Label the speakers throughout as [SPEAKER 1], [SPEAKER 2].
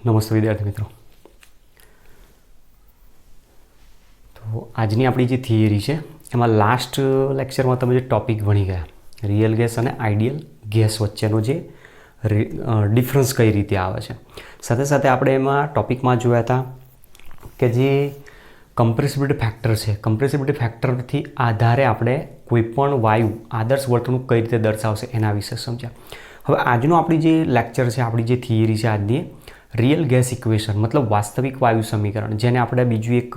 [SPEAKER 1] નમસ્તે વિદ્યાર્થી મિત્રો. તો આજની આપણી જે થિયરી છે એમાં લાસ્ટ લેક્ચરમાં તમે જે ટોપિક ભણી ગયા રિયલ ગેસ અને આઈડિયલ ગેસ વચ્ચેનો જે ડિફરન્સ કઈ રીતે આવે છે, સાથે સાથે આપણે એમાં ટોપિકમાં જોયા હતા કે જે કમ્પ્રેસિબિલિટી ફેક્ટર છે, કમ્પ્રેસિબિલિટી ફેક્ટરથી આધારે આપણે કોઈપણ વાયુ આદર્શ વર્તણૂક કઈ રીતે દર્શાવશે એના વિશે સમજ્યા. હવે આજનો આપણી જે લેક્ચર છે, આપણી જે થિયરી છે આજની, રિયલ ગેસ ઇક્વેશન મતલબ વાસ્તવિક વાયુ સમીકરણ, જેને આપણે બીજું એક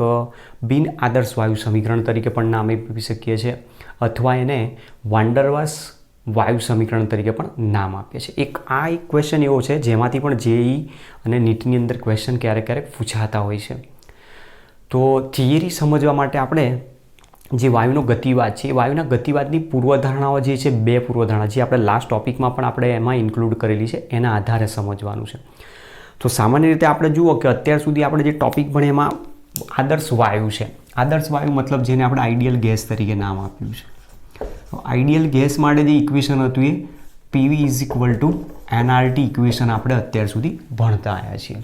[SPEAKER 1] બિન આદર્શ વાયુ સમીકરણ તરીકે પણ નામ આપી શકીએ છીએ અથવા એને વાન્ડરવાસ વાયુ સમીકરણ તરીકે પણ નામ આપીએ છીએ. એક ક્વેશ્ચન એવો છે જેમાંથી પણ જેઈ અને નીટની અંદર ક્વેશ્ચન ક્યારેક ક્યારેક પૂછાતા હોય છે. તો થિયરી સમજવા માટે આપણે જે વાયુનો ગતિવાદ છે એ વાયુના ગતિવાદની પૂર્વધારણાઓ જે છે, બે પૂર્વધારણા જે આપણે લાસ્ટ ટોપિકમાં પણ આપણે એમાં ઇન્ક્લુડ કરેલી છે, એના આધારે સમજવાનું છે. તો સામાન્ય રીતે આપણે જુઓ કે અત્યાર સુધી આપણે જે ટોપિક ભણે એમાં આદર્શ વાયુ છે. આદર્શ વાયુ મતલબ જેને આપણે આઈડિયલ ગેસ તરીકે નામ આપ્યું છે. આઈડિયલ ગેસ માટે જે ઇક્વેશન હતું એ PV = nRT ઇક્વેશન આપણે અત્યાર સુધી ભણતા આવ્યા છીએ.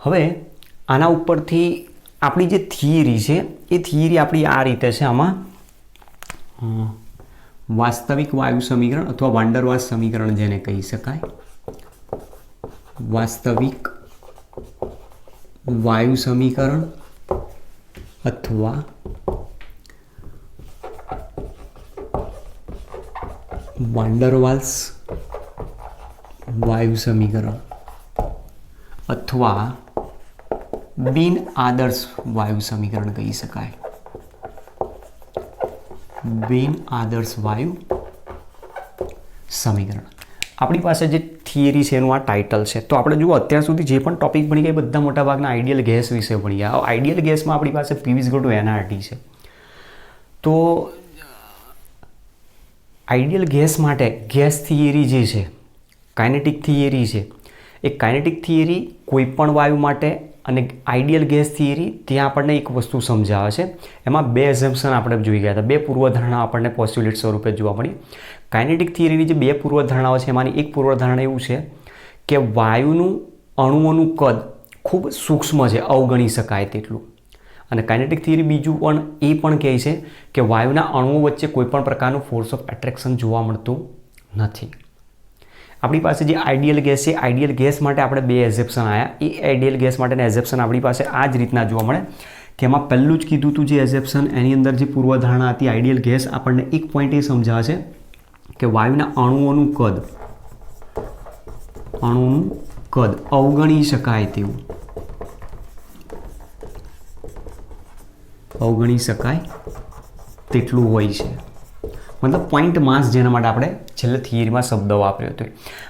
[SPEAKER 1] હવે આના ઉપરથી આપણી જે થિયરી છે એ થિયરી આપણી આ રીતે છે. આમાં વાસ્તવિક વાયુ સમીકરણ અથવા વાન્ડરવાસ સમીકરણ જેને કહી શકાય, વાસ્તવિક વાયુ સમીકરણ અથવા વાન્ડરવાલ્સ વાયુ સમીકરણ અથવા બિન આદર્શ વાયુ સમીકરણ કહી શકાય. બિન આદર્શ વાયુ સમીકરણ આપણી પાસે જે થિયરી છે એનું આ ટાઇટલ છે. તો આપણે જુઓ અત્યાર સુધી જે પણ ટોપિક ભણી ગયા બધા મોટાભાગના આઈડિયલ ગેસ વિશે ભણી ગયા. આઈડિયલ ગેસમાં આપણી પાસે PV = nRT છે. તો આઈડિયલ ગેસ માટે ગેસ થિયરી જે છે, કાઇનેટિક થિયરી છે, એ કાઇનેટિક થિયરી કોઈપણ વાયુ માટે અને આઈડિયલ ગેસ થિયરી ત્યાં આપણને એક વસ્તુ સમજાવે છે. એમાં બે એઝમ્પશન આપણે જોઈ ગયા હતા, બે પૂર્વધારણા આપણને પોસ્ટ્યુલેટ સ્વરૂપે જોવા મળી. કાઇનેટિક થિયરીની જે બે પૂર્વધારણાઓ છે એમાંની એક પૂર્વધારણા એવું છે કે વાયુનું અણુઓનું કદ ખૂબ સૂક્ષ્મ છે, અવગણી શકાય તેટલું. અને કાઇનેટિક થિયરી બીજું પણ એ પણ કહે છે કે વાયુના અણુઓ વચ્ચે કોઈપણ પ્રકારનું ફોર્સ ઓફ એટ્રેક્શન જોવા મળતું નથી. આપણી પાસે જે આઈડિયલ ગેસ છે, આઈડિયલ ગેસ માટે આપણે બે એઝેપ્શન આવ્યા. એ આઈડિયલ ગેસ માટેના એઝેપ્શન આપણી પાસે આ જ રીતના જોવા મળે કે એમાં પહેલું જ કીધું હતું જે એઝેપ્શન, એની અંદર જે પૂર્વધારણા હતી આઈડિયલ ગેસ, આપણને એક પોઈન્ટ એ સમજાવે છે કે વાયુના અણુઓનું કદ અવગણી શકાય તેવું, અવગણી શકાય તેટલું હોય છે. મતલબ પોઈન્ટ માસ, જેના માટે આપણે છેલ્લે થિયરીમાં શબ્દ વાપર્યો હતો.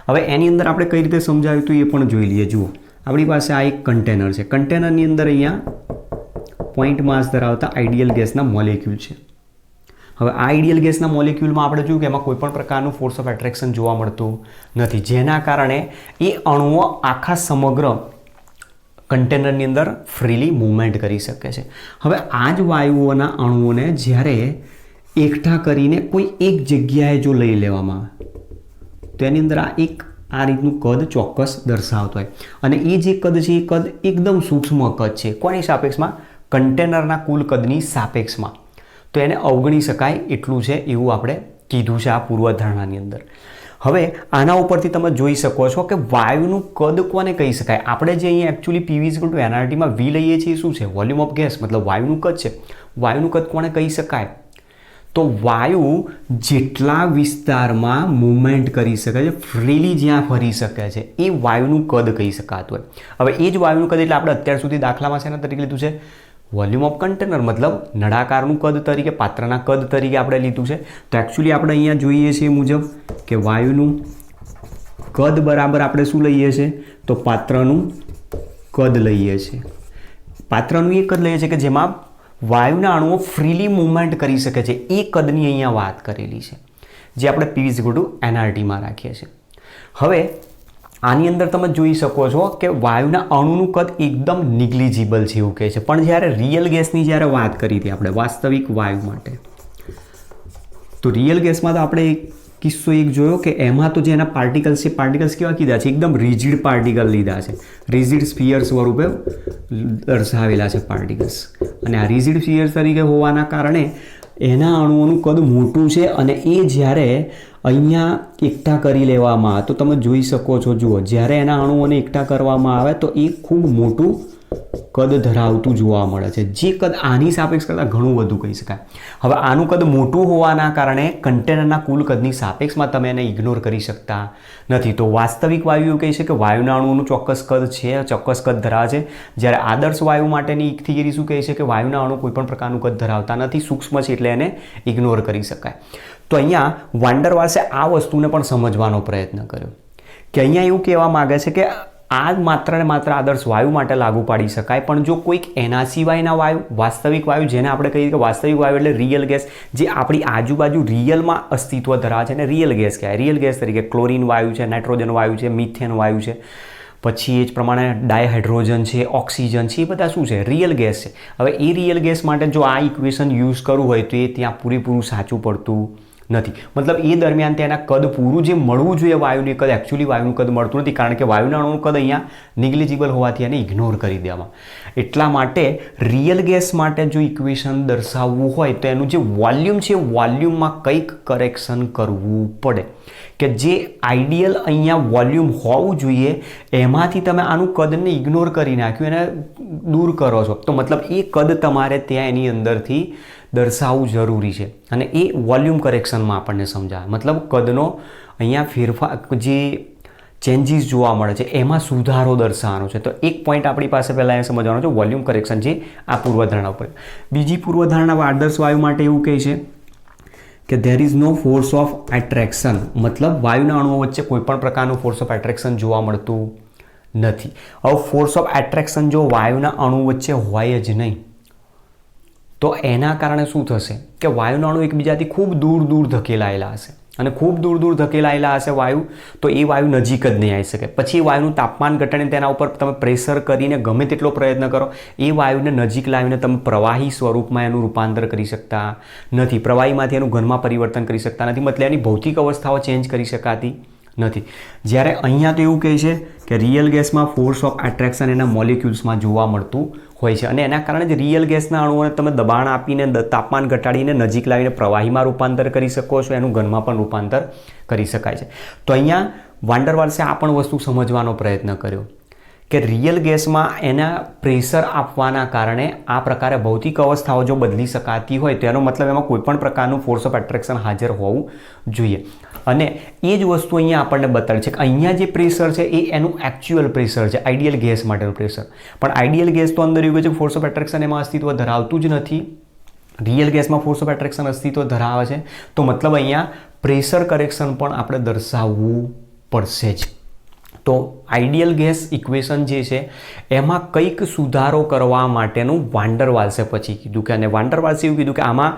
[SPEAKER 1] હવે એની અંદર આપણે કઈ રીતે સમજાવ્યું હતું એ પણ જોઈ લઈએ. જુઓ, આપણી પાસે આ એક કન્ટેનર છે. કન્ટેનરની અંદર અહીંયા પોઈન્ટ માસ ધરાવતા આઈડિયલ ગેસના મોલેક્યુલ છે. હવે આ આઈડિયલ ગેસના મોલેક્યુલમાં આપણે જોયું કે એમાં કોઈપણ પ્રકારનું ફોર્સ ઓફ એટ્રેક્શન જોવા મળતું નથી, જેના કારણે એ અણુઓ આખા સમગ્ર કન્ટેનરની અંદર ફ્રીલી મૂવમેન્ટ કરી શકે છે. હવે આ જ વાયુઓના અણુઓને જ્યારે એકઠા કરીને કોઈ એક જગ્યાએ જો લઈ લેવામાં આવે તો એની અંદર આ રીતનું કદ ચોક્કસ દર્શાવતો હોય. અને એ જે કદ છે એ કદ એકદમ સૂક્ષ્મ કદ છે. કોની સાપેક્ષમાં? કન્ટેનરના કુલ કદની સાપેક્ષમાં. તો એને અવગણી શકાય એટલું છે એવું આપણે કીધું છે આ પૂર્વધારણાની અંદર. હવે આના ઉપરથી તમે જોઈ શકો છો કે વાયુનું કદ કોને કહી શકાય. આપણે જે અહીંયા એકચ્યુઅલી PV = nRT માં V લઈએ છીએ શું છે? વોલ્યુમ ઓફ ગેસ, મતલબ વાયુનું કદ છે. વાયુનું કદ કોને કહી શકાય? તો વાયુ જેટલા વિસ્તારમાં મૂવમેન્ટ કરી શકે છે, ફ્રીલી જ્યાં ફરી શકે છે, એ વાયુનું કદ કહી શકાતું હોય. હવે એ જ વાયુનું કદ એટલે આપણે અત્યાર સુધી દાખલામાં શેના તરીકે લીધું છે? વોલ્યુમ ઓફ કન્ટેનર, મતલબ નળાકારનું કદ તરીકે, પાત્રના કદ તરીકે આપણે લીધું છે. તો એકચ્યુઅલી આપણે અહીંયા જોઈએ છીએ મુજબ કે વાયુનું કદ બરાબર આપણે શું લઈએ છીએ? તો પાત્રનું કદ લઈએ છીએ. પાત્રનું એ કદ લઈએ છીએ કે જેમાં વાયુના અણુઓ ફ્રીલી મૂવમેન્ટ કરી શકે છે. એ કદની અહીંયા વાત કરેલી છે, જે આપણે PV = nRT માં રાખીએ છીએ. હવે આની અંદર તમે જોઈ શકો છો કે વાયુના અણુનું કદ એકદમ નિગ્લિજિબલ છે એવું કહે છે. પણ જ્યારે રિયલ ગેસની જ્યારે વાત કરી હતી આપણે વાસ્તવિક વાયુ માટે, તો રિયલ ગેસમાં તો આપણે કિસ્સો એક જોયો કે એમાં તો જે એના પાર્ટિકલ્સ છે, પાર્ટિકલ્સ કેવા કીધા છે? એકદમ રિજિડ પાર્ટિકલ લીધા છે, રિજિડ સ્ફિયર સ્વરૂપે દર્શાવેલા છે પાર્ટિકલ્સ. અને આ રિજિડ સ્ફિયર તરીકે હોવાના કારણે એના અણુઓનું કદ મોટું છે અને એ જ્યારે અહીંયા એકઠા કરી લેવામાં આવે તો તમે જોઈ શકો છો, જુઓ, જ્યારે એના અણુઓને એકઠા કરવામાં આવે તો એ ખૂબ મોટું કદ ધરાવતું જોવા મળે છે, જે કદ આની સાપેક્ષ કરતાં ઘણું વધુ કહી શકાય. હવે આનું કદ મોટું હોવાના કારણે કન્ટેનરના કુલ કદની સાપેક્ષમાં તમે એને ઇગ્નોર કરી શકતા નથી. તો વાસ્તવિક વાયુ એવું કહે છે કે વાયુના અણુઓનું ચોક્કસ કદ છે, ચોક્કસ કદ ધરાવે છે. જ્યારે આદર્શ વાયુ માટેની થિયરી શું કહે છે કે વાયુના અણુ કોઈપણ પ્રકારનું કદ ધરાવતા નથી, સૂક્ષ્મ છે, એટલે એને ઇગ્નોર કરી શકાય. તો અહીંયા વાન ડર વાલ્સે આ વસ્તુને પણ સમજવાનો પ્રયત્ન કર્યો કે અહીંયા એવું કહેવા માગે છે કે આ માત્ર ને માત્ર આદર્શ વાયુ માટે લાગુ પાડી શકાય, પણ જો કોઈક એના સિવાયના વાયુ, વાસ્તવિક વાયુ, જેને આપણે કહીએ કે વાસ્તવિક વાયુ એટલે રિયલ ગેસ, જે આપણી આજુબાજુ રિયલમાં અસ્તિત્વ ધરાવે છે, અને રિયલ ગેસ કહેવાય. રિયલ ગેસ તરીકે ક્લોરીન વાયુ છે, નાઇટ્રોજન વાયુ છે, મિથેન વાયુ છે, પછી એ જ પ્રમાણે ડાયહાઇડ્રોજન છે, ઓક્સિજન છે, એ બધા શું છે? રિયલ ગેસ છે. હવે એ રિયલ ગેસ માટે જો આ ઇક્વેશન યુઝ કરવું હોય તો એ ત્યાં પૂરેપૂરું સાચું પડતું નથી. મતલબ એ દરમિયાન તેના કદ પૂરું જે મળવું જોઈએ વાયુની કદ, એકચ્યુઅલી વાયુનું કદ મળતું નથી, કારણ કે વાયુના અણુનું કદ અહીંયા નિગ્લિજિબલ હોવાથી એને ઇગ્નોર કરી દેવામાં. એટલા માટે રિયલ ગેસ માટે જો ઇક્વેશન દર્શાવવું હોય તો એનું જે વોલ્યુમ છે, વોલ્યુમમાં કંઈક કરેક્શન કરવું પડે, કે જે આઈડિયલ અહીંયા વોલ્યુમ હોવું જોઈએ એમાંથી તમે આનું કદને ઇગ્નોર કરી નાખ્યું, એને દૂર કરો છો, તો મતલબ એ કદ તમારે ત્યાં એની અંદરથી દર્શાવવું જરૂરી છે. અને એ વોલ્યુમ કરેક્શનમાં આપણને સમજાવે, મતલબ કદનો અહીંયા ફેરફાર, જે ચેન્જીસ જોવા મળે છે એમાં સુધારો દર્શાવવાનો છે. તો એક પોઈન્ટ આપણી પાસે પહેલાં એ સમજવાનો છે, વોલ્યુમ કરેક્શન, જે આ પૂર્વધારણા ઉપર. બીજી પૂર્વધારણા આદર્શ વાયુ માટે એવું કહે છે કે there is no force of attraction, મતલબ વાયુના અણુઓ વચ્ચે કોઈ પણ પ્રકારનું ફોર્સ ઓફ એટ્રેક્શન જોવા મળતું નથી. હવે ફોર્સ ઓફ એટ્રેક્શન જો વાયુના અણુ વચ્ચે હોય જ નહીં તો એના કારણે શું થશે કે વાયુના અણુ એકબીજાથી ખૂબ દૂર દૂર ધકેલાયેલા હશે, અને ખૂબ દૂર દૂર ધકેલાયેલા હશે વાયુ, તો એ વાયુ નજીક જ નહીં આવી શકે. પછી એ વાયુનું તાપમાન ઘટાડીને તેના ઉપર તમે પ્રેશર કરીને ગમે તેટલો પ્રયત્ન કરો, એ વાયુને નજીક લાવીને તમે પ્રવાહી સ્વરૂપમાં એનું રૂપાંતર કરી શકતા નથી, પ્રવાહીમાંથી એનું ઘનમાં પરિવર્તન કરી શકતા નથી, મતલબ એની ભૌતિક અવસ્થાઓ ચેન્જ કરી શકાતી નથી. જ્યારે અહીંયા તો એવું કહે છે કે રિયલ ગેસમાં ફોર્સ ઓફ એટ્રેક્શન એના મોલિક્યુલ્સમાં જોવા મળતું હોય છે, અને એના કારણે જ રિયલ ગેસના અણુઓને તમે દબાણ આપીને, તાપમાન ઘટાડીને નજીક લાવીને પ્રવાહીમાં રૂપાંતર કરી શકો છો, એનું ઘનમાં પણ રૂપાંતર કરી શકાય છે. તો અહીંયા વાન ડર વાલ્સે આ પણ વસ્તુ સમજવાનો પ્રયત્ન કર્યો કે રિયલ ગેસમાં એના પ્રેશર આપવાના કારણે આ પ્રકારે ભૌતિક અવસ્થાઓ જો બદલી શકાતી હોય તો એનો મતલબ એમાં કોઈ પણ પ્રકારનું ફોર્સ ઓફ એટ્રેક્શન હાજર હોવું જોઈએ. અને એ જ વસ્તુ અહીંયા આપણને બતાવી છે કે અહીંયા જે પ્રેશર છે એ એનું એકચ્યુઅલ પ્રેશર છે, આઈડિયલ ગેસ માટેનું પ્રેશર. પણ આઈડિયલ ગેસ તો અંદર એવું છે કે ફોર્સ ઓફ એટ્રેક્શન એમાં અસ્તિત્વ ધરાવતું જ નથી, રિયલ ગેસમાં ફોર્સ ઓફ એટ્રેક્શન અસ્તિત્વ ધરાવે છે. તો મતલબ અહીંયા પ્રેશર કરેક્શન પણ આપણે દર્શાવવું પડશે જ. તો આઈડિયલ ગેસ ઇક્વેશન જે છે એમાં કંઈક સુધારો કરવા માટેનું વાન ડર વાલ્સે પછી કીધું કે, અને વાન ડર વાલ્સે એવું કીધું કે આમાં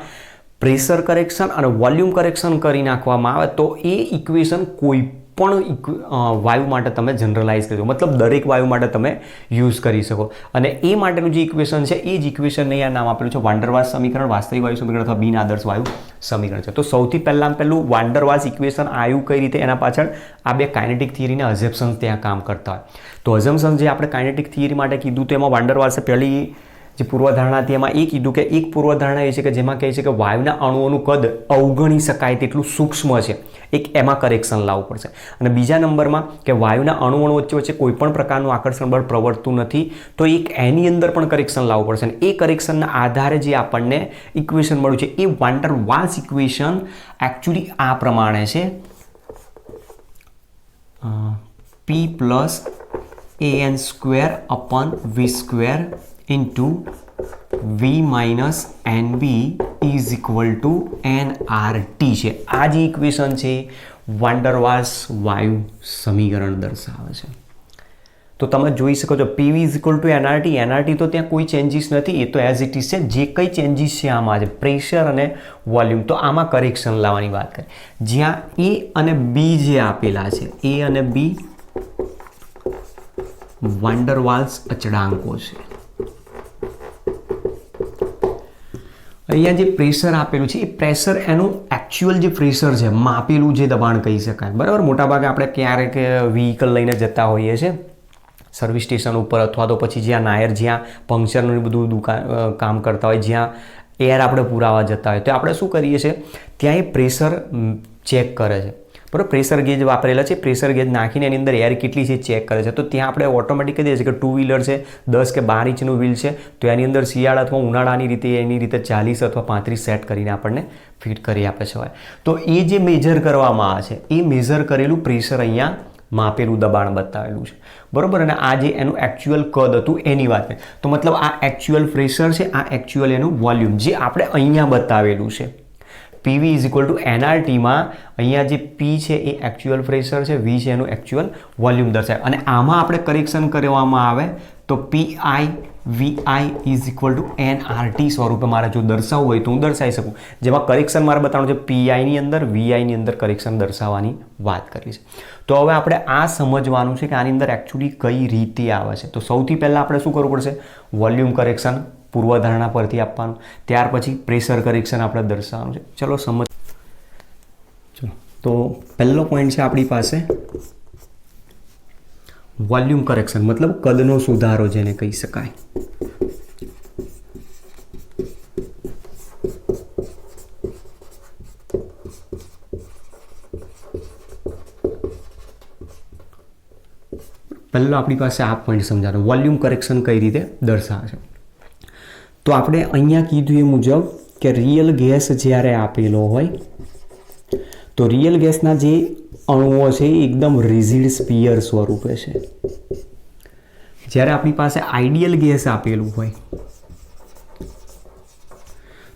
[SPEAKER 1] પ્રેશર કરેક્શન અને વોલ્યુમ કરેક્શન કરી નાખવામાં આવે તો એ ઇક્વેશન કોઈ પણ વાયુ માટે તમે જનરલાઇઝ કરી શકો, મતલબ દરેક વાયુ માટે તમે યુઝ કરી શકો. અને એ માટેનું જે ઇક્વેશન છે એ જ ઇક્વેશનને અહીંયા નામ આપેલું છે વાન ડર વાલ્સ સમીકરણ, વાસ્તવિક વાયુ સમીકરણ અથવા બિન આદર્શ વાયુ સમીકરણ છે. તો સૌથી પહેલું વાન ડર વાલ્સ ઇક્વેશન આવ્યું કઈ રીતે, એના પાછળ આ બે કાઇનેટિક થિયરીના અઝમ્પશન્સ ત્યાં કામ કરતા હોય. તો અઝમ્પશન્સ જે આપણે કાઇનેટિક થિયરી માટે કીધું તો એમાં વાન ડર વાલ્સે પહેલી જે પૂર્વધારણા હતી એમાં એ કીધું કે એક પૂર્વધારણા એ છે કે જેમાં કહે છે કે વાયુના અણુઓનું કદ અવગણી શકાય તેટલું સૂક્ષ્મ છે, એક એમાં કરેક્શન લાવવું પડશે. અને બીજા નંબરમાં કે વાયુના અણુ વચ્ચે કોઈ પણ પ્રકારનું આકર્ષણ બળ પ્રવર્તતું નથી, તો એક એની અંદર પણ કરેક્શન લાવવું પડશે. અને એ કરેક્શનના આધારે જે આપણને ઇક્વેશન મળ્યું છે એ વાન ડર વાલ્સ ઇક્વેશન એકચ્યુઅલી આ પ્રમાણે છે, P plus an² upon v² into v minus nb is equal to nRT છે. આ જે ઇક્વેશન છે વાન ડર વાલ્સ વાયુ સમીકરણ દર્શાવે છે. તો તમે જોઈ શકો છો PV is equal to nRT. nRT તો ત્યાં કોઈ ચેન્જીસ નથી, એ તો એઝ ઇટ ઇઝ છે. જે કંઈ ચેન્જીસ છે આમાં છે પ્રેશર અને વોલ્યુમ, તો આમાં કરેક્શન લાવવાની વાત કરીએ. જ્યાં A અને B જે આપેલા છે, A અને B વાન ડર વાલ્સ અચળાંકો છે. અહીંયા જે પ્રેશર આપેલું છે એ પ્રેશર એનું એકચ્યુઅલ જે પ્રેશર છે માપેલું જે દબાણ કહી શકાય, બરાબર. મોટાભાગે આપણે ક્યારેક વ્હીકલ લઈને જતા હોઈએ છીએ સર્વિસ સ્ટેશન ઉપર, અથવા તો પછી જ્યાં નાયર જ્યાં પંક્ચરનું બધું દુકાન કામ કરતા હોય, જ્યાં એર આપણે પુરાવા જતા હોય, તો આપણે શું કરીએ છીએ ત્યાં એ પ્રેશર ચેક કરે છે, બરાબર. પ્રેશર ગેજ વાપરેલા છે, પ્રેશર ગેજ નાખીને એની અંદર એર કેટલી છે ચેક કરે છે. તો ત્યાં આપણે ઓટોમેટિક કહી દઈએ છીએ કે 2 વ્હીલર છે, 10 કે 12 ઇંચનું વ્હીલ છે, તો એની અંદર શિયાળા અથવા ઉનાળાની રીતે એની રીતે 40 અથવા 35 સેટ કરીને આપણને ફિટ કરી આપે છે. તો એ જે મેજર કરવામાં આવે છે એ મેજર કરેલું પ્રેશર અહીંયા માપેલું દબાણ બતાવેલું છે, બરાબર. અને આ જે એનું એકચ્યુઅલ કદ હતું એની વાત છે. તો મતલબ આ એકચ્યુઅલ પ્રેશર છે, આ એકચ્યુઅલ એનું વોલ્યુમ જે આપણે અહીંયા બતાવેલું છે. PV = nRTમાં અહીંયા જે P છે એ એકચ્યુઅલ પ્રેશર છે, V છે એનું એકચ્યુઅલ વોલ્યુમ દર્શાવે. અને આમાં આપણે કરેક્શન કરવામાં આવે તો PI VI = nRT સ્વરૂપે મારે જો દર્શાવવું હોય તો હું દર્શાવી શકું. જેમાં કરેક્શન મારે બતાવવાનું છે PIની અંદર, VIની અંદર કરેક્શન દર્શાવવાની વાત કરી છે. તો હવે આપણે આ સમજવાનું છે કે આની અંદર એકચ્યુઅલી કઈ રીતે આવે છે. તો સૌથી પહેલાં આપણે શું કરવું પડશે? વોલ્યુમ કરેક્શન પૂર્વધારણા પરથી આપવાનું, ત્યાર પછી પ્રેશર કરેક્શન આપણે દર્શાવવાનું છે. ચલો સમજ. ચલો તો પહેલો પોઈન્ટ છે આપણી પાસે વોલ્યુમ કરેક્શન, મતલબ કદનો સુધારો જેને કહી શકાય. પહેલો આપણી પાસે આ પોઈન્ટ સમજાવો, વોલ્યુમ કરેક્શન કઈ રીતે દર્શાવે છે. તો આપણે અહીંયા કીધું એ મુજબ કે રિયલ ગેસ જ્યારે આપેલો હોય તો રિયલ ગેસના જે અણુઓ છે એ એકદમ રિજિડ સ્ફિયર સ્વરૂપે છે. જ્યારે આપણી પાસે આઈડિયલ ગેસ આપેલું હોય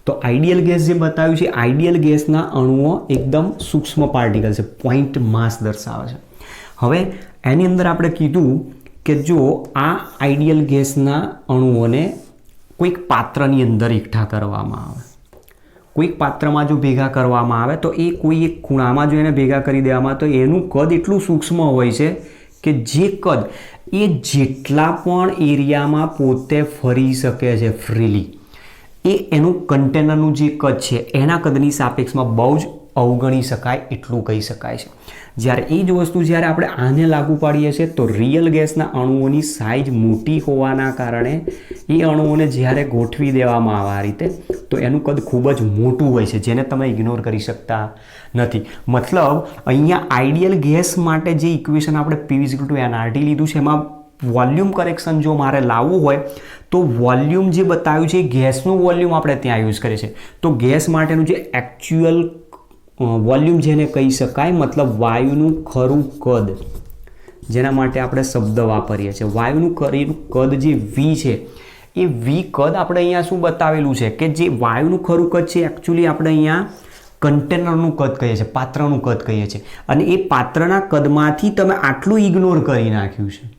[SPEAKER 1] તો આઈડિયલ ગેસ જે બતાવ્યું છે, આઈડિયલ ગેસના અણુઓ એકદમ સૂક્ષ્મ પાર્ટિકલ છે, પોઈન્ટ માસ દર્શાવે છે. હવે એની અંદર આપણે કીધું કે જો આ આઈડિયલ ગેસના અણુઓને કોઈક પાત્રની અંદર એકઠા કરવામાં આવે, કોઈક પાત્રમાં જો ભેગા કરવામાં આવે તો એ કોઈ એક ખૂણામાં જો એને ભેગા કરી દેવામાં તો એનું કદ એટલું સૂક્ષ્મ હોય છે કે જે કદ એ જેટલા પણ એરિયામાં પોતે ફરી શકે છે ફ્રીલી, એ એનું કન્ટેનરનું જે કદ છે એના કદની સાપેક્ષમાં બહુ જ અવગણી શકાય એટલું કહી શકાય છે. જ્યારે એ જ વસ્તુ જ્યારે આપણે આને લાગુ પાડીએ છીએ તો રિયલ ગેસના અણુઓની સાઇઝ મોટી હોવાના કારણે એ અણુઓને જ્યારે ગોઠવી દેવામાં આવે આ રીતે તો એનું કદ ખૂબ જ મોટું હોય છે, જેને તમે ઇગ્નોર કરી શકતા નથી. મતલબ અહીંયા આઈડિયલ ગેસ માટે જે ઇક્વેશન આપણે PV = nRT લીધું છે એમાં વોલ્યુમ કરેક્શન જો મારે લાવવું હોય તો વોલ્યુમ જે બતાવ્યું છે ગેસનું વોલ્યુમ આપણે ત્યાં યુઝ કરીએ છીએ. તો ગેસ માટેનું જે એકચ્યુઅલ વોલ્યુમ જેને કહી શકાય, મતલબ વાયુનું ખરું કદ, જેના માટે આપણે શબ્દ વાપરીએ છીએ, વાયુનું ખરું કદ જે V છે એ V કદ આપણે અહીંયા શું બતાવેલું છે કે જે વાયુનું ખરું કદ છે એકચ્યુઅલી આપણે અહીંયા કન્ટેનરનું કદ કહીએ છીએ, પાત્રનું કદ કહીએ છીએ. અને એ પાત્રના કદમાંથી તમે આટલું ઇગ્નોર કરી નાખ્યું છે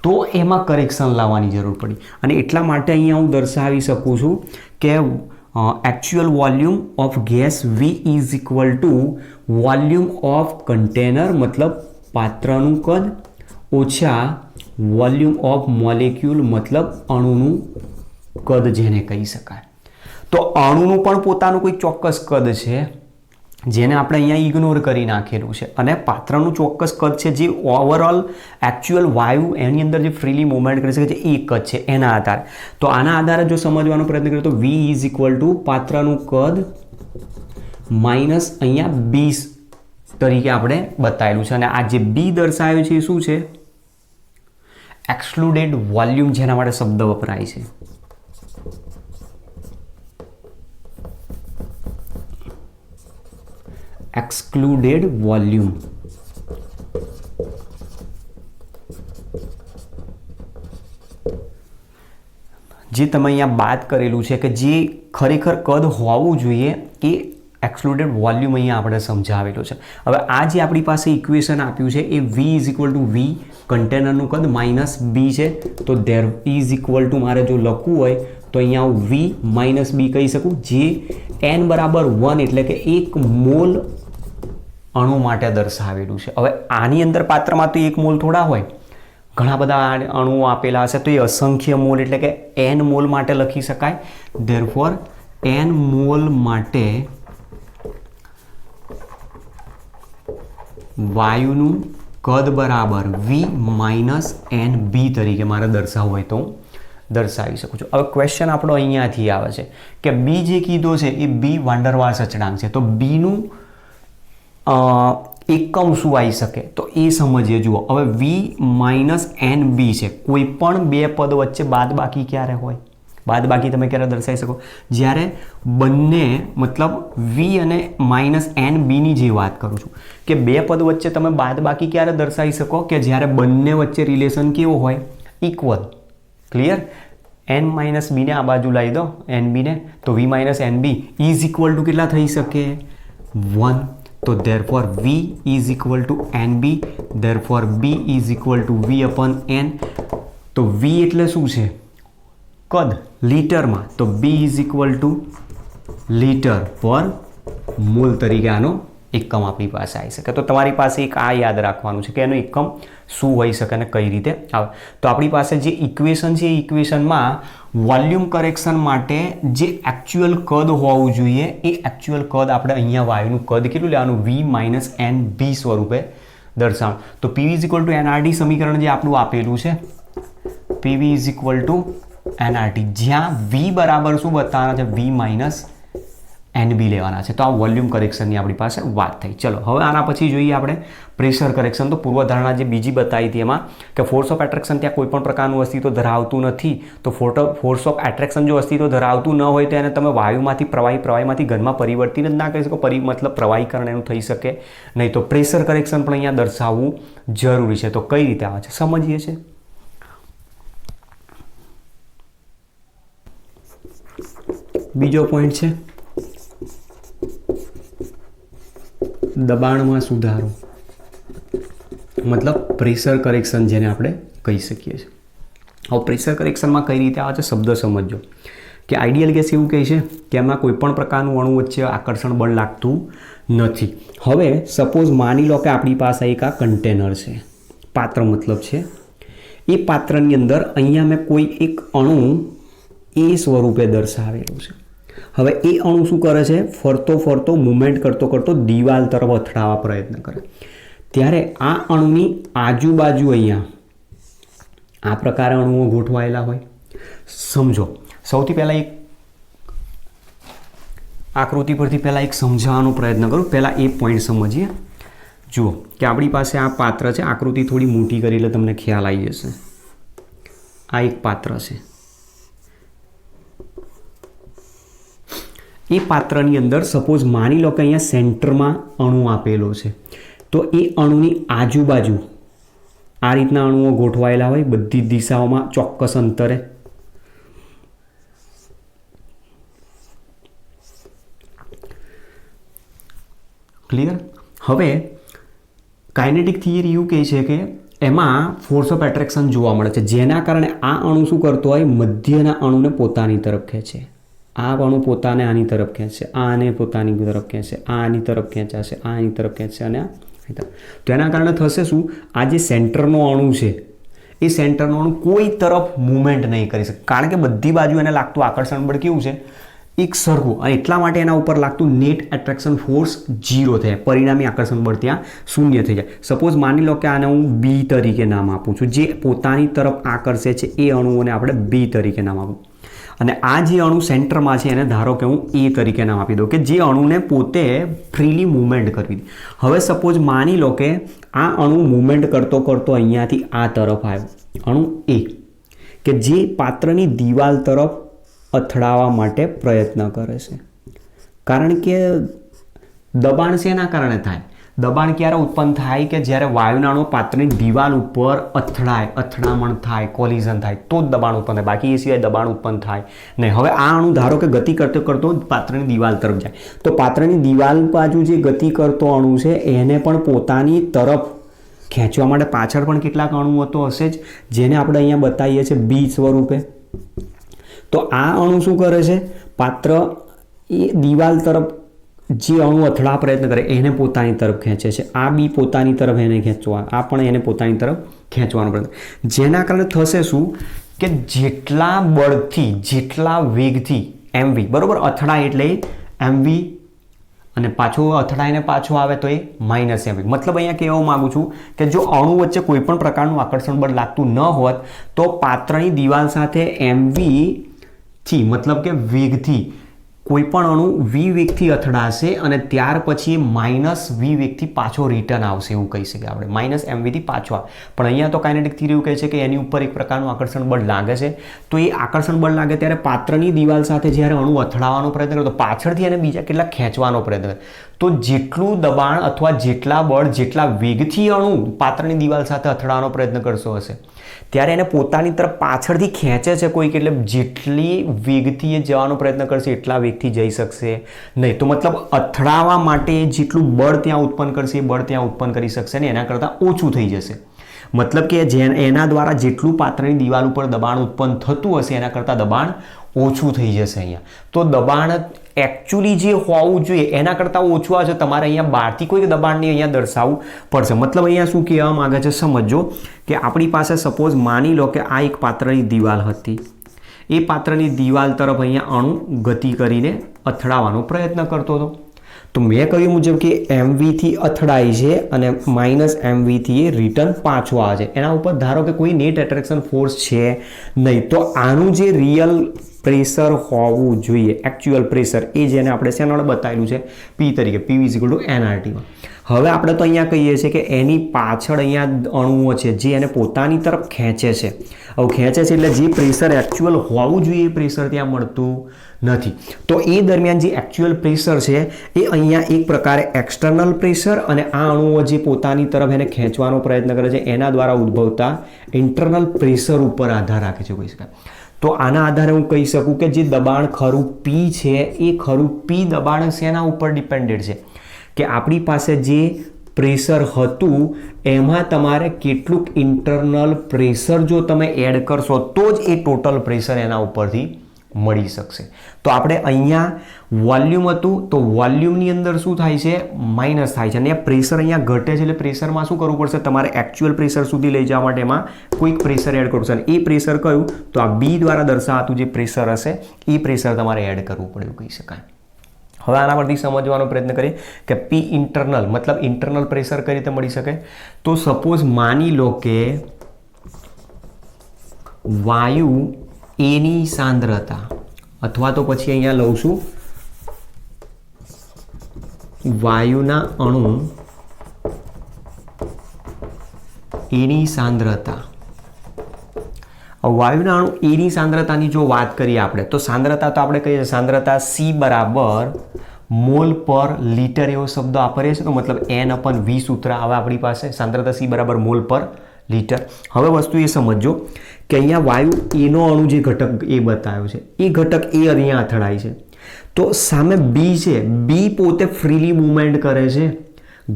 [SPEAKER 1] તો એમાં કરેક્શન લાવવાની જરૂર પડી. અને એટલા માટે અહીંયા હું દર્શાવી શકું છું કે actual volume of gas V = volume of container, મતલબ પાત્રનું કદ ઓછા વોલ્યુમ ઓફ મોલેક્યુલ, મતલબ અણુનું કદ જેને કહી શકાય. તો અણુનું પણ પોતાનું કોઈ ચોક્કસ કદ છે જેને આપણે અહીંયા ઇગ્નોર કરી નાખેલું છે, અને પાત્રનું ચોક્કસ કદ છે જે ઓવરઓલ એકચ્યુઅલ વાયુ એની અંદર જે ફ્રીલી મૂવમેન્ટ કરી શકે છે એ કદ છે એના આધારે. તો આના આધારે જો સમજવાનો પ્રયત્ન કરીએ તો V = પાત્રનું કદ માઇનસ અહીંયા B તરીકે આપણે બતાવેલું છે. અને આ જે B દર્શાવ્યું છે એ શું છે? એક્સક્લુડેડ વોલ્યુમ, જેના માટે શબ્દ વપરાય છે. એક્સક્લુડેડ વોલ્યુમ. જે તમે અહીંયા બાદ કરેલું છે કે જે ખરેખર કદ હોવું જોઈએ એ એક્સક્લુડેડ વોલ્યુમ અહીંયા આપણે સમજાવેલું છે. હવે આ જે આપણી પાસે ઇક્વેશન આપ્યું છે એ V = V કન્ટેનરનું કદ માઇનસ B છે. તો ધેર = મારે જો લખવું હોય તો અહીંયા હું V - B કહી શકું, જે n = 1 એટલે કે 1 મોલ અણુ માટે દર્શાવેલું છે. હવે આની અંદર પાત્રમાં તો 1 મોલ થોડા હોય, ઘણા બધા અણુઓ આપેલા હશે તો એ અસંખ્ય મોલ એટલે કે n મોલ માટે લખી શકાય. ધેરફોર n મોલ માટે વાયુનું કદ બરાબર V માઇનસ NB તરીકે મારે દર્શાવવું હોય તો હું દર્શાવી શકું છું. હવે ક્વેશ્ચન આપણો અહીંયાથી આવે છે કે બી જે કીધો છે એ બી વાન ડર વાલ્સ અચળાંક છે, તો બીનું એકમ શું આવી શકે તો એ સમજીએ. જુઓ હવે V માઇનસ NB છે, કોઈ પણ બે પદ વચ્ચે બાદબાકી ક્યારે હોય? બાદબાકી તમે ક્યારે દર્શાવી શકો? જ્યારે બંને મતલબ V અને માઇનસ NBની જે વાત કરું છું કે બે પદ વચ્ચે તમે બાદબાકી ક્યારે દર્શાવી શકો કે જ્યારે બંને વચ્ચે રિલેશન કેવો હોય? ઇક્વલ. ક્લિયર? n માઇનસ બીને આ બાજુ લાવી દો, NB ને, તો V minus NB is equal to કેટલા થઈ શકે? 1. તો therefore V is equal to NB, therefore B is equal to V upon N. તો V એટલે શું છે? કદ લીટરમાં, તો B is equal to litre પર મોલ તરીકે આનો એકમ આપણી પાસે આવી શકે. તો તમારી પાસે એક આ યાદ રાખવાનું છે કે એનો એકમ શું હોઈ શકે અને કઈ રીતે આવે. તો આપણી પાસે જે ઇક્વેશન છે એ ઇક્વેશનમાં વોલ્યુમ કરેક્શન માટે જે એકચ્યુઅલ કદ હોવું જોઈએ એ એકચ્યુઅલ કદ આપણે અહીંયા વાયુનું કદ કેટલું લેવાનું? V માઇનસ NB સ્વરૂપે દર્શાવવાનું. તો PV is equal to NRT સમીકરણ જે આપણું આપેલું છે, PV is equal to NRT, જ્યાં V બરાબર શું બતાવવાના છે? V માઇનસ NB લેવાના છે. તો આ વોલ્યુમ કરેક્શનની આપણી પાસે વાત થઈ. ચલો હવે આના પછી જોઈએ આપણે પ્રેશર કરેક્શન. તો પૂર્વધારણા જે બીજી બતાવી હતી એમાં કે ફોર્સ ઓફ એટ્રેક્શન ત્યાં કોઈ પણ પ્રકારનું અસ્તિત્વ ધરાવતું નથી. તો ફોર્સ ઓફ એટ્રેક્શન જો અસ્તિત્વ ધરાવતું ન હોય તો એને તમે વાયુમાંથી પ્રવાહીમાંથી ઘનમાં પરિવર્તિત જ ના કરી શકો. મતલબ પ્રવાહીકરણ એનું થઈ શકે નહીં. તો પ્રેશર કરેક્શન પણ અહીંયા દર્શાવવું જરૂરી છે. તો કઈ રીતે આવે છે સમજીએ છીએ. બીજો પોઈન્ટ છે દબાણમાં સુધારો, મતલબ પ્રેશર કરેક્શન જેને આપણે કહી શકીએ છીએ. હવે પ્રેશર કરેક્શનમાં કઈ રીતે આવે છે શબ્દ સમજો કે આઈડિયલ ગેસ એવું કહે છે કે એમાં કોઈ પણ પ્રકારનું અણુ વચ્ચે આકર્ષણ બળ લાગતું નથી. હવે સપોઝ માની લો કે આપણી પાસે એક આ કન્ટેનર છે, પાત્ર મતલબ છે. એ પાત્રની અંદર અહીંયા મેં કોઈ એક અણુ એ સ્વરૂપે દર્શાવેલું છે. હવે એ અણુ શું કરે છે? ફરતો મુવમેન્ટ કરતો દિવાલ તરફ અથડાવવા પ્રયત્ન કરે. ત્યારે આ અણુની આજુબાજુ અહીંયા આ પ્રકારે અણુઓ ગોઠવાયેલા હોય. સમજો સૌથી પહેલાં એક આકૃતિ પરથી પહેલાં એક સમજાવવાનો પ્રયત્ન કરું. પહેલાં એ પોઈન્ટ સમજીએ. જુઓ કે આપણી પાસે આ પાત્ર છે, આકૃતિ થોડી મોટી કરી એટલે તમને ખ્યાલ આવી જશે. આ એક પાત્ર છે. એ પાત્રની અંદર સપોઝ માની લો કે અહીંયા સેન્ટરમાં અણુ આપેલો છે, તો એ અણુની આજુબાજુ આ રીતના અણુઓ ગોઠવાયેલા હોય બધી દિશાઓમાં ચોક્કસ અંતરે. ક્લિયર? હવે કાઇનેટિક થિયરી એવું કહે છે કે એમાં ફોર્સ ઓફ એટ્રેક્શન જોવા મળે છે, જેના કારણે આ અણુ શું કરતો હોય? મધ્યના અણુને પોતાની તરફ ખેંચે. આ અણુ પોતાને આની તરફ ખેંચશે, આને પોતાની તરફ ખેંચશે, આની તરફ ખેંચાશે, આની તરફ ખેંચશે અને તો એના કારણે થશે શું? આ જે સેન્ટરનો અણુ છે એ સેન્ટરનો અણુ કોઈ તરફ મૂવમેન્ટ નહીં કરી શકે, કારણ કે બધી બાજુ એને લાગતું આકર્ષણ બળ કેવું છે? એક સરખું. અને એટલા માટે એના ઉપર લાગતું નેટ એટ્રેક્શન ફોર્સ 0 થાય, પરિણામી આકર્ષણ બળ ત્યાં શૂન્ય થઈ જાય. સપોઝ માની લો કે આને હું B તરીકે નામ આપું છું. જે પોતાની તરફ આકર્ષે છે એ અણુઓને આપણે B તરીકે નામ આપું. અને આ જે અણુ સેન્ટરમાં છે એને ધારો કે હું A તરીકે નામ આપી દઉં, કે જે અણુને પોતે ફ્રીલી મૂવમેન્ટ કરવી. હવે સપોઝ માની લો કે આ અણુ મૂવમેન્ટ કરતો અહીંયાથી આ તરફ આવ્યો, અણુ A, કે જે પાત્રની દિવાલ તરફ અથડાવવા માટે પ્રયત્ન કરે છે. કારણ કે દબાણ શેના કારણે થાય? દબાણ ક્યારે ઉત્પન્ન થાય? કે જ્યારે વાયુના અણુ પાત્રની દિવાલ ઉપર અથડાય, અથડામણ થાય, કોલિઝન થાય તો જ દબાણ ઉત્પન્ન થાય. બાકી એ સિવાય દબાણ ઉત્પન્ન થાય નહીં. હવે આ અણુ ધારો કે ગતિ કરતો પાત્રની દિવાલ તરફ જાય, તો પાત્રની દિવાલ બાજુ જે ગતિ કરતો અણુ છે એને પણ પોતાની તરફ ખેંચવા માટે પાછળ પણ કેટલાક અણુઓ તો હશે જ, જેને આપણે અહીંયા બતાવીએ છીએ B સ્વરૂપે. તો આ અણુ શું કરે છે? પાત્ર એ દિવાલ તરફ જે અણુ અથડાવા પ્રયત્ન કરે એને પોતાની તરફ ખેંચે છે, આ બી પોતાની તરફ એને ખેંચવા, આ પણ એને પોતાની તરફ ખેંચવાનો પ્રયત્ન, જેના કારણે થશે શું કે જેટલા બળથી જેટલા વેગથી mv બરોબર અથડાય એટલે mv અને પાછો અથડાઈને પાછો આવે તો એ માઇનસ mv. મતલબ અહીંયા કહેવા માગું છું કે જો અણુ વચ્ચે કોઈ પણ પ્રકારનું આકર્ષણ બળ લાગતું ન હોત તો પાત્રની દિવાલ સાથે mv થી મતલબ કે વેગથી કોઈ પણ અણુ v વેગથી અથડાશે અને ત્યાર પછી માઇનસ v વેગથી પાછો રિટર્ન આવશે, એવું કહી શકીએ આપણે, માઇનસ mv થી પાછો આવે. પણ અહીંયા તો કાઇનેટિક થિયરી એવું કહે છે કે એની ઉપર એક પ્રકારનું આકર્ષણ બળ લાગે છે, તો એ આકર્ષણ બળ લાગે ત્યારે પાત્રની દિવાલ સાથે જ્યારે અણુ અથડાવવાનો પ્રયત્ન કરે તો પાછળથી એને બીજા કેટલા ખેંચવાનો પ્રયત્ન કરે, તો જેટલું દબાણ અથવા જેટલા બળ જેટલા વેગથી અણુ પાત્રની દિવાલ સાથે અથડાવવાનો પ્રયત્ન કરતો હશે ત્યારે એને પોતાની તરફ પાછળથી ખેંચે છે કોઈક, એટલે જેટલી વેગથી એ જવાનો પ્રયત્ન કરશે એટલા વેગથી જઈ શકશે નહીં. તો મતલબ અથડાવવા માટે જેટલું બળ ત્યાં ઉત્પન્ન કરશે એ બળ ત્યાં ઉત્પન્ન કરી શકશે ને એના કરતાં ઓછું થઈ જશે. મતલબ કે એના દ્વારા જેટલું પાત્રની દિવાલ ઉપર દબાણ ઉત્પન્ન થતું હશે એના કરતાં દબાણ ઓછું થઈ જશે અહીંયા. તો દબાણ એકચ્યુઅલી જે હોવું જોઈએ એના કરતાં ઓછું આવશે, તમારે અહીંયા બહારથી કોઈ દબાણને અહીંયા દર્શાવવું પડશે. મતલબ અહીંયા શું કહેવા માંગે છે સમજો કે આપણી પાસે સપોઝ માની લો કે આ એક પાત્રની દિવાલ હતી, એ પાત્રની દિવાલ તરફ અહીંયા અણુ ગતિ કરીને અથડાવવાનો પ્રયત્ન કરતો હતો. તો મેં કહ્યું મુજબ કે mv થી અથડાય છે અને માઇનસ mv થી એ રિટર્ન પાછો આવે છે. એના ઉપર ધારો કે કોઈ નેટ એટ્રેક્શન ફોર્સ છે નહીં, તો આનું જે રિયલ પ્રેશર હોવું જોઈએ, એકચ્યુઅલ પ્રેશર, એ જેને આપણે શેના વડે બતાવેલું છે p તરીકે, p = nRT માં. હવે આપણે તો અહીંયા કહીએ છીએ કે એની પાછળ અહીંયા અણુઓ છે જે એને પોતાની તરફ ખેંચે છે. હવે ખેંચે છે એટલે જે પ્રેશર એકચ્યુઅલ હોવું જોઈએ એ પ્રેશર ત્યાં મળતું નથી. તો એ દરમિયાન જે એકચ્યુઅલ પ્રેશર છે એ અહીંયા એક પ્રકારે એક્સટર્નલ પ્રેશર અને આ અણુઓ જે પોતાની તરફ એને ખેંચવાનો પ્રયત્ન કરે છે એના દ્વારા ઉદ્ભવતા ઇન્ટરનલ પ્રેશર ઉપર આધાર રાખે છે કહી શકાય. તો આના આધારે હું કહી શકું કે જે દબાણ ખરું p છે એ ખરું p દબાણ શેના ઉપર ડિપેન્ડેડ છે કે આપણી પાસે જે પ્રેશર હતું એમાં તમારે કેટલુંક ઇન્ટરનલ પ્રેશર જો તમે એડ કરશો તો જ એ ટોટલ પ્રેશર એના ઉપરથી મળી શકશે. તો આપણે અહીંયા વોલ્યુમ હતું તો વોલ્યુમની અંદર શું થાય છે માઇનસ થાય છે અને આ પ્રેશર અહીંયા ઘટે છે, એટલે પ્રેશરમાં શું કરવું પડશે તમારે એકચ્યુઅલ પ્રેશર સુધી લઈ જવા માટે એમાં કોઈક પ્રેશર એડ કરવું છે. એ પ્રેશર કયું તો આ બી દ્વારા દર્શાવાતું જે પ્રેશર હશે એ પ્રેશર તમારે એડ કરવું પડે એવું કહી શકાય. હવે આના પરથી સમજવાનો પ્રયત્ન કરીએ કે પી ઇન્ટરનલ મતલબ ઇન્ટરનલ પ્રેશર કઈ રીતે મળી શકે. તો સપોઝ માની લો કે વાયુ એની સાંદ્રતા અથવા તો પછી અહીંયા લઉં છું વાયુના અણુ એની સાંદ્રતા. વાયુના અણુ એની સાંદ્રતાની જો વાત કરીએ આપણે તો સાંદ્રતા તો આપણે કહીએ સાંદ્રતા C બરાબર મોલ પર લિટર એવો શબ્દ વાપરીએ છીએ, તો મતલબ N/V સૂત્ર આવે આપણી પાસે, સાંદ્રતા C બરાબર મોલ પર લિટર. હવે વસ્તુ એ સમજો કે અહીંયા વાયુ એનો અણુ જે ઘટક એ બતાવ્યો છે એ ઘટક એ અહીંયા અથડાય છે, તો સામે બી છે, બી પોતે ફ્રીલી મૂવમેન્ટ કરે છે,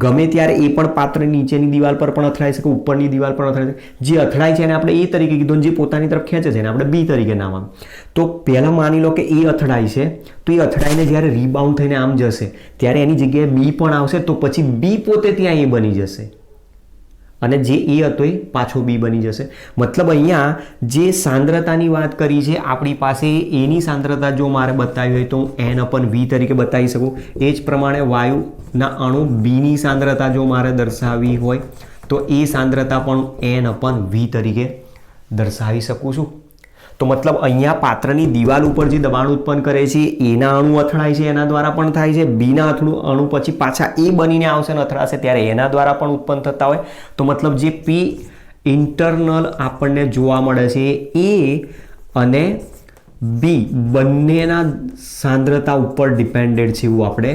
[SPEAKER 1] ગમે ત્યારે એ પણ પાત્ર નીચેની દિવાલ પર પણ અથડાઈ શકે, ઉપરની દિવાલ પર અથડાઈ શકે. જે અથડાય છે એને આપણે એ તરીકે કીધું, જે પોતાની તરફ ખેંચે છે એને આપણે બી તરીકે નામ આપ્યું. તો પહેલાં માની લો કે એ અથડાય છે, તો એ અથડાઈને જ્યારે રીબાઉન્ડ થઈને આમ જશે ત્યારે એની જગ્યાએ બી પણ આવશે, તો પછી બી પોતે ત્યાં એ બની જશે અને જે એ હતો એ પાછો બી બની જશે. મતલબ અહીંયા જે સાંદ્રતાની વાત કરી છે આપણી પાસે એની સાંદ્રતા જો મારે બતાવી હોય તો હું N/V તરીકે બતાવી શકું. એ જ પ્રમાણે વાયુના અણુ બીની સાંદ્રતા જો મારે દર્શાવવી હોય તો એ સાંદ્રતા પણ N/V તરીકે દર્શાવી શકું છું. તો મતલબ અહીંયા પાત્રની દિવાલ ઉપર જે દબાણ ઉત્પન્ન કરે છે એના અણુ અથડાય છે એના દ્વારા પણ થાય છે, બીના અણુ પછી પાછા એ બનીને આવશે અને અથડાશે ત્યારે એના દ્વારા પણ ઉત્પન્ન થતા હોય. તો મતલબ જે પી ઇન્ટરનલ આપણને જોવા મળે છે એ અને બી બંનેના સાંદ્રતા ઉપર ડિપેન્ડેડ છે એવું આપણે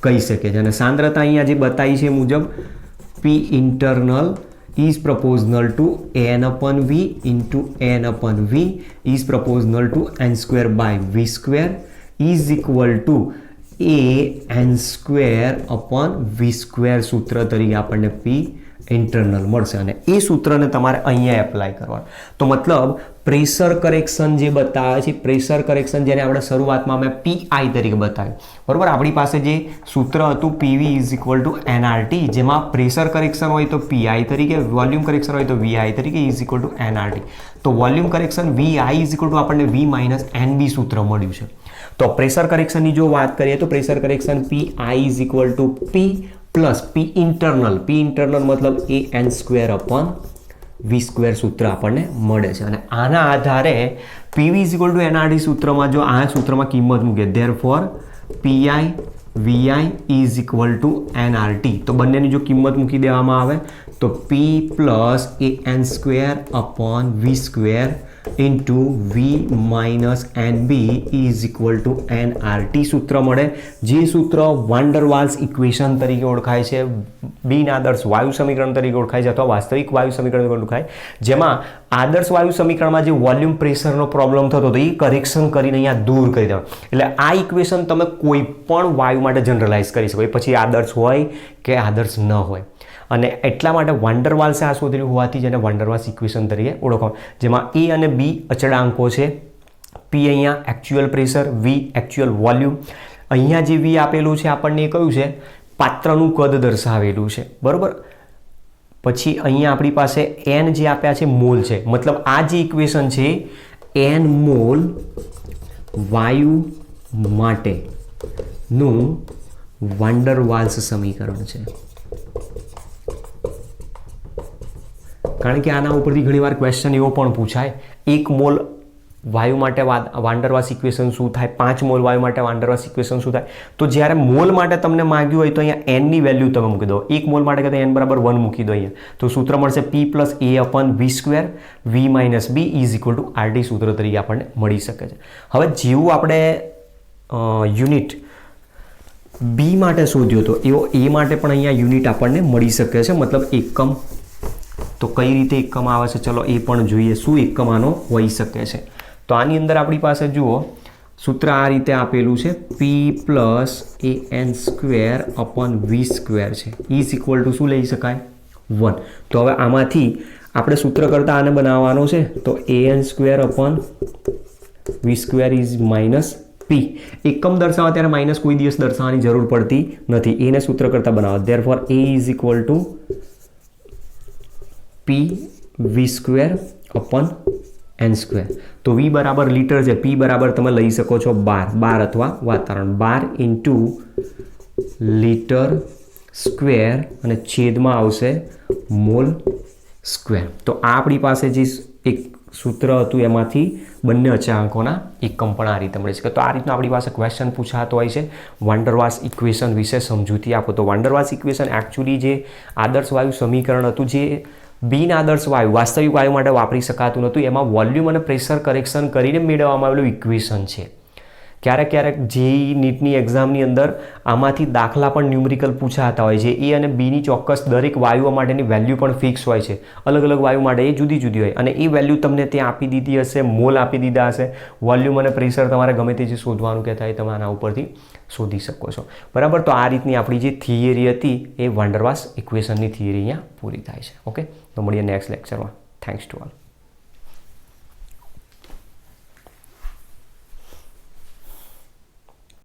[SPEAKER 1] કહી શકીએ છીએ. અને સાંદ્રતા અહીંયા જે બતાવી છે મુજબ પી internal is proportional to N/V into N/V is proportional to N² by V² is equal to AN²/V² સૂત્ર તરીકે આપણને P ઇન્ટરનલ મળશે અને એ સૂત્રને તમારે અહીંયા એપ્લાય કરવાનું. તો મતલબ પ્રેશર કરેક્શન જે બતાવે છે, પ્રેશર કરેક્શન જેને આપણે શરૂઆતમાં મેં PI તરીકે બતાવ્યું, બરાબર. આપણી પાસે જે સૂત્ર હતું PV = nRT, જેમાં પ્રેશર કરેક્શન હોય તો PI તરીકે, વોલ્યુમ કરેક્શન હોય તો VI તરીકે = nRT. તો વોલ્યુમ કરેક્શન VI આપણને V - NB સૂત્ર મળ્યું છે. તો પ્રેશર કરેક્શનની જો વાત કરીએ તો pressure correction PI = P plus P internal મતલબ AN²/V² સૂત્ર આપણને મળે છે. અને આના આધારે PV = nRT સૂત્રમાં જો આ સૂત્રમાં કિંમત મૂકીએ, ધેરફોર PI VI = nRT, તો બંનેની જો કિંમત મૂકી દેવામાં આવે તો P plus AN²/V² into V minus NB = nRT સૂત્ર મળે, જે સૂત્ર વાન ડર વાલ્સ ઇક્વેશન તરીકે ઓળખાય છે, બિન આદર્શ વાયુ સમીકરણ તરીકે ઓળખાય છે અથવા વાસ્તવિક વાયુ સમીકરણ તરીકે ઓળખાય, જેમાં આદર્શ વાયુ સમીકરણમાં જે વોલ્યુમ પ્રેશરનો પ્રોબ્લેમ થતો હતો એ કરેક્શન કરીને અહીંયા દૂર કરી દેવાનું. એટલે આ ઇક્વેશન તમે કોઈ પણ વાયુ માટે જનરલાઇઝ કરી શકો, એ પછી આદર્શ હોય કે આદર્શ ન હોય. અને એટલા માટે વાન ડર વાલ્સે આ શોધેલું હોવાથી જેને વાન ડર વાલ્સ ઇક્વેશન તરીકે ઓળખવામાં, જેમાં A અને B અચળાંકો છે. P અહીંયા actual pressure, V actual volume. અહીંયા જે V આપેલું છે આપણને એ કયું છે, પાત્રનું કદ દર્શાવેલું છે, બરાબર. પછી અહીંયા આપણી પાસે N જે આપ્યા છે મોલ છે, મતલબ આ જે ઇક્વેશન છે N મોલ વાયુ માટેનું વાન ડર વાલ્સ સમીકરણ છે. કારણ કે આના ઉપરથી ઘણીવાર ક્વેશ્ચન એવો પણ પૂછાય, 1 મોલ વાયુ માટે વાન ડર વાલ્સ ઇક્વેશન શું થાય, 5 મોલ વાયુ માટે વાન ડર વાલ્સ ઇક્વેશન શું થાય. તો જ્યારે મોલ માટે તમને માંગ્યું હોય તો અહીંયા n ની વેલ્યુ તમે મૂકી દો, 1 મોલ માટે કહેતા n = 1 મૂકી દો અહીંયા, તો સૂત્ર મળશે P + A/V², V - B = RT સૂત્ર તરીકે આપણને મળી શકે છે. હવે જેવું આપણે યુનિટ B માટે શોધ્યો હતો એવો A માટે પણ અહીંયા યુનિટ આપણને મળી શકે છે, મતલબ એકમ. તો કઈ રીતે એકમ આવે છે ચલો એ પણ જોઈએ, શું એકમ આનો હોઈ શકે છે. તો આની અંદર આપણી પાસે જુઓ સૂત્ર આ રીતે આપેલું છે, P પ્લસ AN²/V² છે, = શું લઈ શકાય 1. તો હવે આમાંથી આપણે સૂત્ર કરતાં આને બનાવવાનો છે, તો AN²/V² - P. એકમ દર્શાવવા ત્યારે માઇનસ કોઈ દિવસ દર્શાવવાની જરૂર પડતી નથી, એને સૂત્ર કરતાં બનાવો. Therefore A = PV²/N². તો V બરાબર લીટર છે, P બરાબર તમે લઈ શકો છો 12 અથવા વાતાવરણ, 12 × લીટર સ્ક્વેર અને છેદમાં આવશે મોલ સ્ક્વેર. તો આ આપણી પાસે જે એક સૂત્ર હતું એમાંથી બંને અચળાંકોના એકમ પણ આ રીતે મળે છે. તો આ રીતનું આપણી પાસે ક્વેશ્ચન પૂછાતો હોય છે. વાન ડર વાલ્સ ઇક્વેશન વિશે સમજૂતી આપો. તો વાન ડર વાલ્સ ઇક્વેશન એકચ્યુઅલી જે આદર્શ વાયુ સમીકરણ હતું, જે બિન આદર્શ વાયુ વાસ્તવિક વાયુ માટે વાપરી શકાતું નહોતું, એમાં વોલ્યુમ અને પ્રેશર કરેક્શન કરીને મેળવવામાં આવેલું ઇક્વેશન છે. ક્યારેક જેઈ નીટની એક્ઝામની અંદર આમાંથી દાખલા પણ ન્યુમેરિકલ પૂછાતા હોય છે. એ અને બીની ચોક્કસ દરેક વાયુઓ માટેની વેલ્યુ પણ ફિક્સ હોય છે, અલગ અલગ વાયુ માટે એ જુદી જુદી હોય, અને એ વેલ્યુ તમને ત્યાં આપી દીધી હશે, મોલ આપી દીધા હશે, વોલ્યુમ અને પ્રેશર તમારે ગમે તે જે શોધવાનું કહેતા હોય તમે આના ઉપરથી શોધી શકો છો, બરાબર. તો આ રીતની આપણી જે થિયરી હતી એ વાન ડર વાલ્સ ઇક્વેશનની થિયરી અહીંયા પૂરી થાય છે. ઓકે, તો મળીએ નેક્સ્ટ લેક્ચરમાં. Thanks to all.